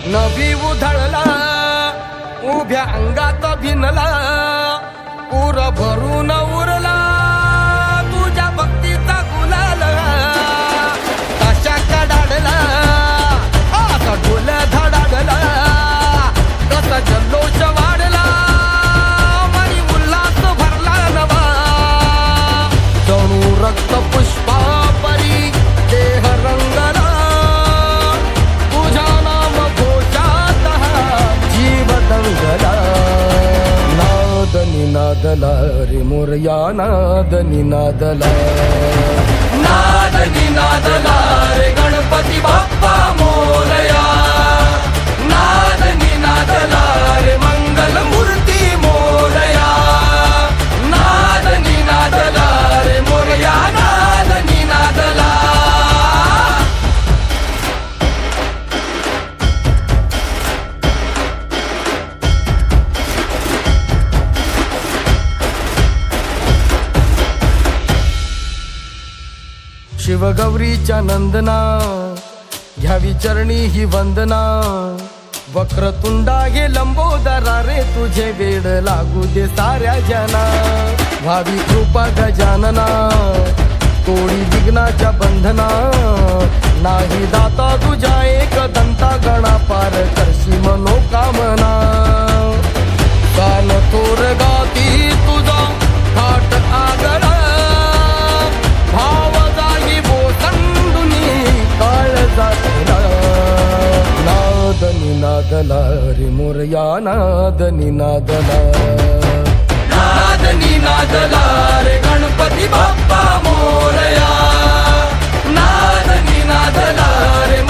नभी उधळला उभ्या अंगात भिनला उर भरून उरला तुझ्या भक्तीचा गुलाल कशा कडाडला असा ढोल धडाडला कसा जल्लोष वाढला मनी उल्हास भरला नवा जणू रक्त पुष्पा परी देह रंगला तुझ्या नाम घोषात जीव दंगला नाद निनादला रे मोरया नाद निनादला नाद निनादला रे गणपती बाप्पा मोरया नाद निनादला रे मंगल मूर्ती मोरया नाद निनादला रे मोरया नाद निनादला शिवगौरीच्या नंदना घ्यावी चरणी ही वंदना वक्रतुंडा हे लंबोदरा रे तुझे वेड लागू दे साऱ्या जना भावी कृपा गजानना तोडी विघ्नाच्या बंधना नाही दाता तुझ्या एक दंता गणा पार करशी मनोकामना कान थोर गाती तुझा थाट आगरा भाव जागी बोसंडुनी काळ जातला नाद निनादला रे मोरया नाद निनादला नाद निनादला रे गणपती बाप्पा मोरया नाद निनादला रे